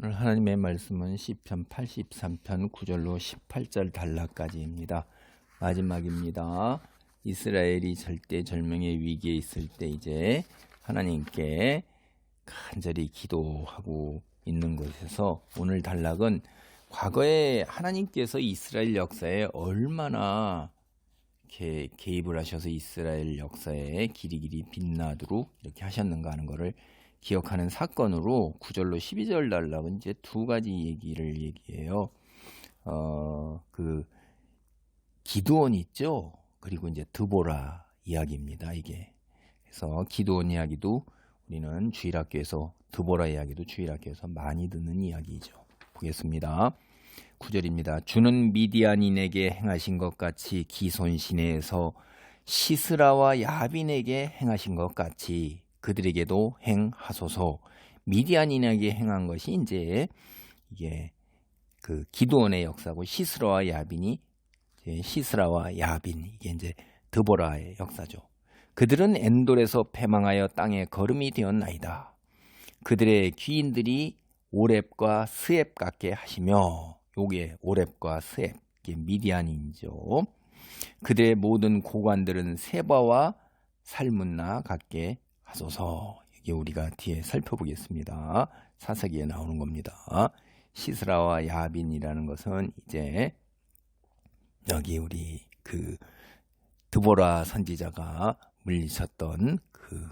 오늘 하나님의 말씀은 시편 83편 9절로 18절 단락까지입니다. 마지막입니다. 이스라엘이 절대절명의 위기에 있을 때 이제 하나님께 간절히 기도하고 있는 곳에서 오늘 단락은 과거에 하나님께서 이스라엘 역사에 얼마나 이렇게 개입을 하셔서 이스라엘 역사에 길이길이 빛나도록 이렇게 하셨는가 하는 것을 기억하는 사건으로 9절로 12절 단락은 이제 두 가지 얘기를 얘기해요. 그 기드온 있죠. 그리고 이제 드보라 이야기입니다. 이게 그래서 기드온 이야기도 우리는 주일학교에서 드보라 이야기도 주일학교에서 많이 듣는 이야기죠. 보겠습니다. 9절입니다. 주는 미디안인에게 행하신 것 같이 기손 시내에서 시스라와 야빈에게 행하신 것 같이 그들에게도 행하소서. 미디안인에게 행한 것이 이제 이게 그 기드온의 역사고 시스라와 야빈이 시스라와 야빈 이게 이제 드보라의 역사죠. 그들은 엔돌에서 패망하여 땅에 거름이 되었나이다. 그들의 귀인들이 오렙과 스앱 같게 하시며 요게 오렙과 스앱 이게 미디안인이죠. 그들의 모든 고관들은 세바와 살문나 같게 하소서. 이게 우리가 뒤에 살펴보겠습니다. 사사기에 나오는 겁니다. 시스라와 야빈이라는 것은 이제 여기 우리 그 드보라 선지자가 물리쳤던 그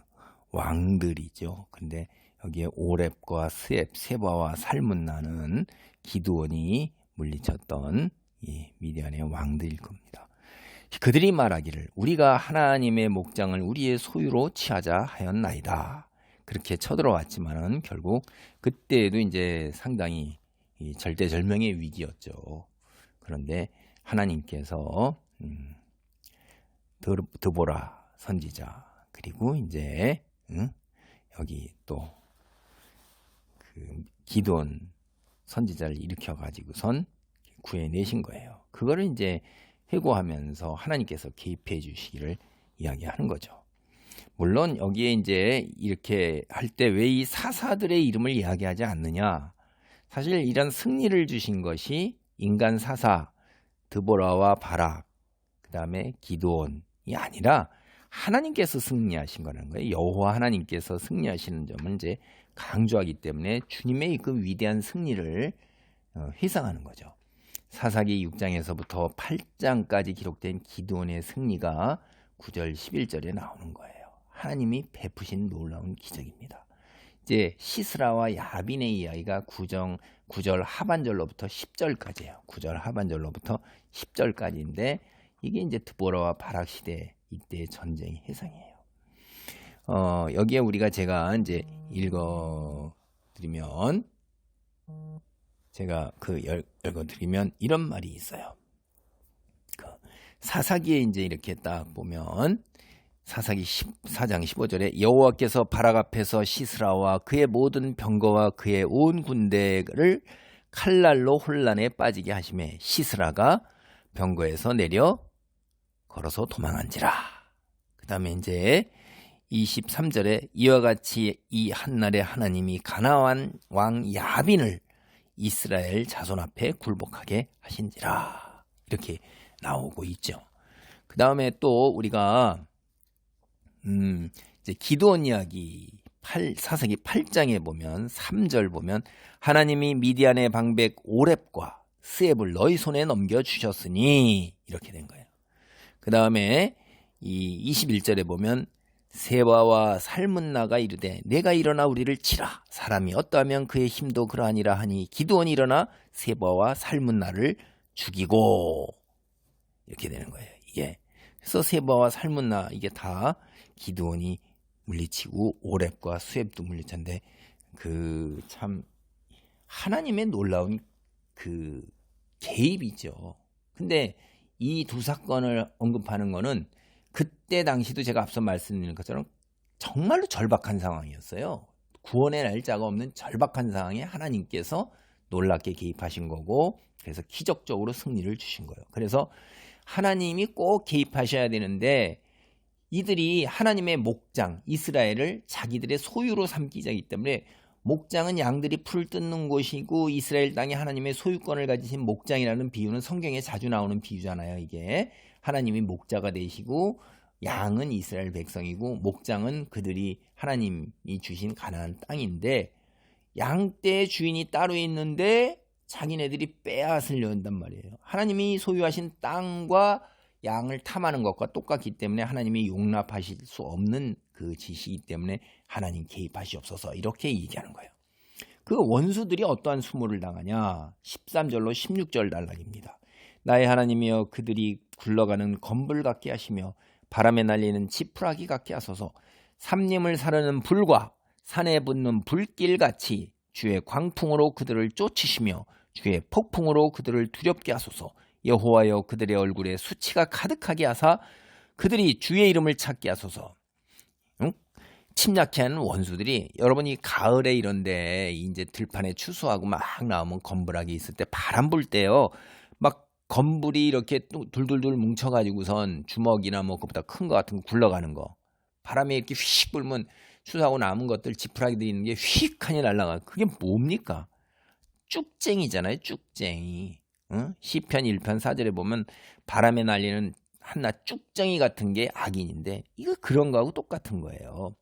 왕들이죠. 근데 여기에 오렙과 스앱, 세바와 살문나는 기드온이 물리쳤던 이 미디안의 왕들일 겁니다. 그들이 말하기를 우리가 하나님의 목장을 우리의 소유로 취하자 하였나이다. 그렇게 쳐들어왔지만은 결국 그때에도 이제 상당히 절대절명의 위기였죠. 그런데 하나님께서 드보라 선지자 그리고 이제 여기 또 그 기드온 선지자를 일으켜 가지고선 구해내신 거예요. 그거를 이제 회고하면서 하나님께서 개입해 주시기를 이야기하는 거죠. 물론 여기에 이제 이렇게 할 때 왜 이 사사들의 이름을 이야기하지 않느냐? 사실 이런 승리를 주신 것이 인간 사사 드보라와 바락 그 다음에 기드온이 아니라 하나님께서 승리하신 거라는 거예요. 여호와 하나님께서 승리하시는 점을 이제 강조하기 때문에 주님의 그 위대한 승리를 회상하는 거죠. 사사기 6장에서부터 8장까지 기록된 기드온의 승리가 9절 11절에 나오는 거예요. 하나님이 베푸신 놀라운 기적입니다. 이제 시스라와 야빈의 이야기가 9절 하반절로부터 10절까지예요. 9절 하반절로부터 10절까지인데 이게 이제 드보라와 바락 시대 이때의 전쟁의 해상이에요. 여기에 우리가 제가 이제 읽어드리면 제가 읽어드리면 이런 말이 있어요. 그 사사기에 이제 이렇게 딱 보면 사사기 14장 15절에 여호와께서 바락 앞에서 시스라와 그의 모든 병거와 그의 온 군대를 칼날로 혼란에 빠지게 하심에 시스라가 병거에서 내려 걸어서 도망한지라. 그 다음에 이제 23절에 이와 같이 이 한날에 하나님이 가나안 왕 야빈을 이스라엘 자손 앞에 굴복하게 하신지라. 이렇게 나오고 있죠. 그 다음에 또 우리가 이제 기드온 이야기 사사기 8장에 보면 3절 보면 하나님이 미디안의 방백 오렙과 스앱을 너희 손에 넘겨주셨으니 이렇게 된 거예요. 그 다음에 이 21절에 보면 세바와 살문나가 이르되 내가 일어나 우리를 치라. 사람이 어떠하면 그의 힘도 그러하니라 하니 기드온이 일어나 세바와 살문나를 죽이고 이렇게 되는 거예요. 이게 그래서 세바와 살문나 이게 다 기드온이 물리치고 오렙과 수앱도 물리쳤는데 그 참 하나님의 놀라운 그 개입이죠. 근데 이 두 사건을 언급하는 거는 그때 당시도 제가 앞서 말씀드린 것처럼 정말로 절박한 상황이었어요. 구원의 날짜가 없는 절박한 상황에 하나님께서 놀랍게 개입하신 거고 그래서 기적적으로 승리를 주신 거예요. 그래서 하나님이 꼭 개입하셔야 되는데 이들이 하나님의 목장 이스라엘을 자기들의 소유로 삼기자이기 때문에 목장은 양들이 풀 뜯는 곳이고 이스라엘 땅에 하나님의 소유권을 가지신 목장이라는 비유는 성경에 자주 나오는 비유잖아요. 이게 하나님이 목자가 되시고 양은 이스라엘 백성이고 목장은 그들이 하나님이 주신 가나안 땅인데 양떼의 주인이 따로 있는데 자기네들이 빼앗으려 한단 말이에요. 하나님이 소유하신 땅과 양을 탐하는 것과 똑같기 때문에 하나님이 용납하실 수 없는 그 짓이기 때문에 하나님 개입하시옵소서 이렇게 얘기하는 거예요. 그 원수들이 어떠한 수모를 당하냐? 13절로 16절 단락입니다. 나의 하나님이여 그들이 굴러가는 검불 같게 하시며 바람에 날리는 지푸라기 같게 하소서. 삼림을 사르는 불과 산에 붙는 불길같이 주의 광풍으로 그들을 쫓으시며 주의 폭풍으로 그들을 두렵게 하소서. 여호와여 그들의 얼굴에 수치가 가득하게 하사 그들이 주의 이름을 찾게 하소서. 침략해 하는 원수들이 여러분이 가을에 이런데 이제 들판에 추수하고 막 나오면 검불하게 있을 때 바람 불 때요. 막 검불이 이렇게 둘둘둘 뭉쳐가지고선 주먹이나 뭐 그보다 큰 거 같은 거 굴러가는 거. 바람에 이렇게 휙 불면 추수하고 남은 것들 지푸라기들이 있는 게 휙하니 날아가. 그게 뭡니까? 쭉쟁이잖아요. 쭉쟁이. 시편 1편 4절에 보면 바람에 날리는 한낱 쭉쟁이 같은 게 악인인데 이거 그런 거하고 똑같은 거예요.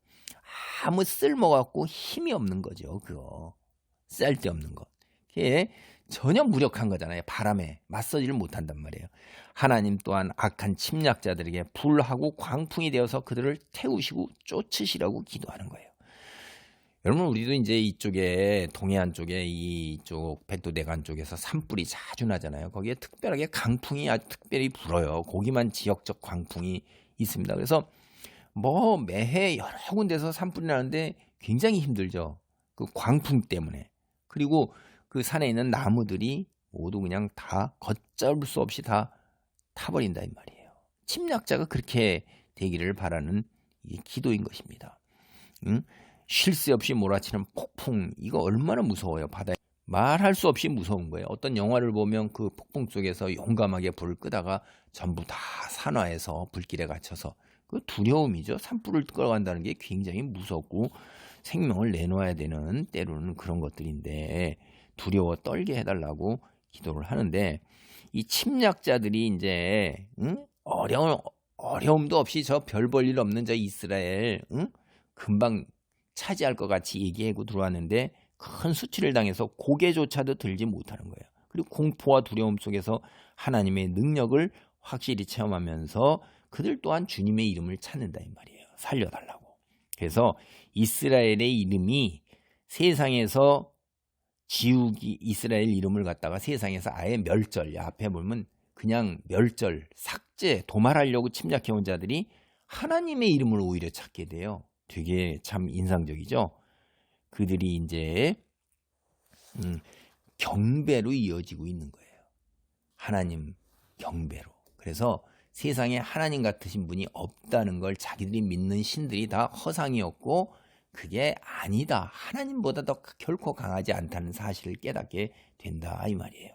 아무 쓸모가 없고 힘이 없는 거죠. 그거 쓸데없는 거. 그게 전혀 무력한 거잖아요. 바람에 맞서지를 못한단 말이에요. 하나님 또한 악한 침략자들에게 불하고 광풍이 되어서 그들을 태우시고 쫓으시라고 기도하는 거예요. 여러분 우리도 이제 이쪽에 동해안 쪽에 이쪽 백두대간 쪽에서 산불이 자주 나잖아요. 거기에 특별하게 강풍이 아주 특별히 불어요. 거기만 지역적 광풍이 있습니다. 그래서 뭐 매해 여러 군데서 산불이 나는데 굉장히 힘들죠. 그 광풍 때문에. 그리고 그 산에 있는 나무들이 모두 그냥 다 걷잡을 수 없이 다 타버린다 이 말이에요. 침략자가 그렇게 되기를 바라는 기도인 것입니다. 쉴 새 없이 몰아치는 폭풍 이거 얼마나 무서워요. 바다에 말할 수 없이 무서운 거예요. 어떤 영화를 보면 그 폭풍 속에서 용감하게 불을 끄다가 전부 다 산화해서 불길에 갇혀서 그 두려움이죠. 산불을 끌어간다는 게 굉장히 무섭고 생명을 내놓아야 되는 때로는 그런 것들인데 두려워 떨게 해달라고 기도를 하는데 이 침략자들이 이제 어려움도 없이 저 별 볼 일 없는 저 이스라엘 금방 차지할 것 같이 얘기하고 들어왔는데 큰 수치를 당해서 고개조차도 들지 못하는 거예요. 그리고 공포와 두려움 속에서 하나님의 능력을 확실히 체험하면서 그들 또한 주님의 이름을 찾는다 이 말이에요. 살려달라고. 그래서 이스라엘의 이름이 세상에서 지우기 이스라엘 이름을 갖다가 세상에서 아예 멸절 앞에 보면 그냥 멸절 삭제 도말하려고 침략해온 자들이 하나님의 이름을 오히려 찾게 돼요. 되게 참 인상적이죠. 그들이 이제 경배로 이어지고 있는 거예요. 하나님 경배로. 그래서 세상에 하나님 같으신 분이 없다는 걸 자기들이 믿는 신들이 다 허상이었고 그게 아니다. 하나님보다 더 결코 강하지 않다는 사실을 깨닫게 된다 이 말이에요.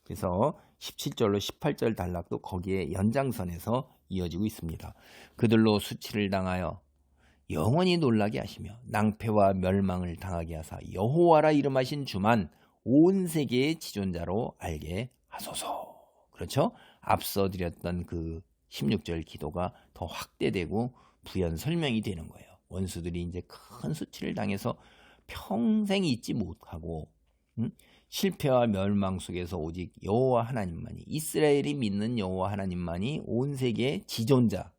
그래서 17절로 18절 단락도 거기에 연장선에서 이어지고 있습니다. 그들로 수치를 당하여 영원히 놀라게 하시며 낭패와 멸망을 당하게 하사 여호와라 이름하신 주만 온 세계의 지존자로 알게 하소서. 그렇죠? 앞서 드렸던 그 16절 기도가 더 확대되고 부연 설명이 되는 거예요. 원수들이 이제 큰 수치를 당해서 평생 잊지 못하고 실패와 멸망 속에서 오직 여호와 하나님만이 이스라엘이 믿는 여호와 하나님만이 온 세계의 지존자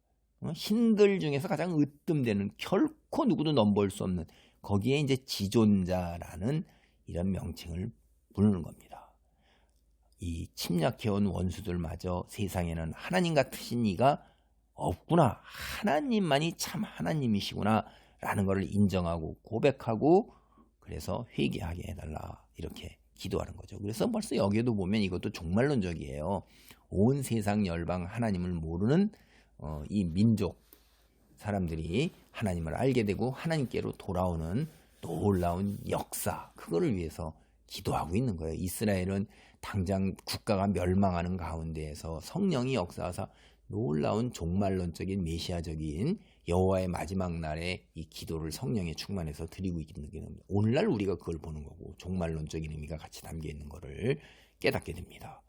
신들 중에서 가장 으뜸되는 결코 누구도 넘볼 수 없는 거기에 이제 지존자라는 이런 명칭을 부르는 겁니다. 이 침략해온 원수들마저 세상에는 하나님 같으신 이가 없구나. 하나님만이 참 하나님이시구나 라는 것을 인정하고 고백하고 그래서 회개하게 해달라 이렇게 기도하는 거죠. 그래서 벌써 여기에도 보면 이것도 종말론적이에요. 온 세상 열방 하나님을 모르는 이 민족 사람들이 하나님을 알게 되고 하나님께로 돌아오는 놀라운 역사 그거를 위해서 기도하고 있는 거예요. 이스라엘은 당장 국가가 멸망하는 가운데에서 성령이 역사하사 놀라운 종말론적인 메시아적인 여호와의 마지막 날에 이 기도를 성령에 충만해서 드리고 있는 게 오늘날 우리가 그걸 보는 거고 종말론적인 의미가 같이 담겨 있는 것을 깨닫게 됩니다.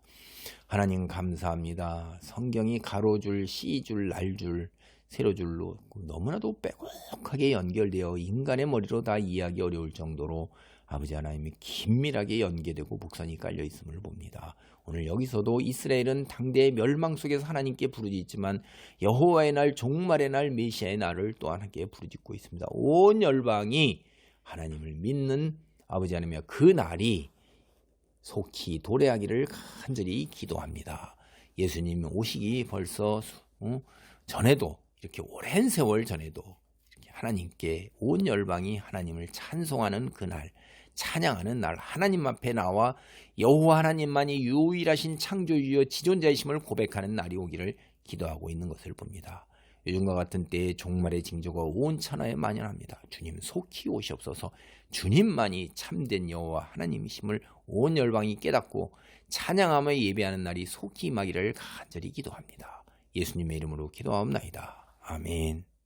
하나님 감사합니다. 성경이 가로줄, 씨줄, 날줄, 세로줄로 너무나도 빼곡하게 연결되어 인간의 머리로 다 이해하기 어려울 정도로 아버지 하나님이 긴밀하게 연계되고 목선이 깔려 있음을 봅니다. 오늘 여기서도 이스라엘은 당대의 멸망 속에서 하나님께 부르짖지만 여호와의 날, 종말의 날, 메시아의 날을 또한 함께 부르짖고 있습니다. 온 열방이 하나님을 믿는 아버지 하나님의 그 날이 속히 도래하기를 간절히 기도합니다. 예수님 오시기 벌써 전에도 이렇게 오랜 세월 전에도 이렇게 하나님께 온 열방이 하나님을 찬송하는 그날, 찬양하는 날, 하나님 앞에 나와 여호와 하나님만이 유일하신 창조주여 지존자이심을 고백하는 날이 오기를 기도하고 있는 것을 봅니다. 요즘과 같은 때에 종말의 징조가 온 천하에 만연합니다. 주님 속히 오시옵소서. 주님만이 참된 여호와 하나님이심을 온 열방이 깨닫고 찬양하며 예배하는 날이 속히 임하기를 간절히 기도합니다. 예수님의 이름으로 기도하옵나이다. 아멘.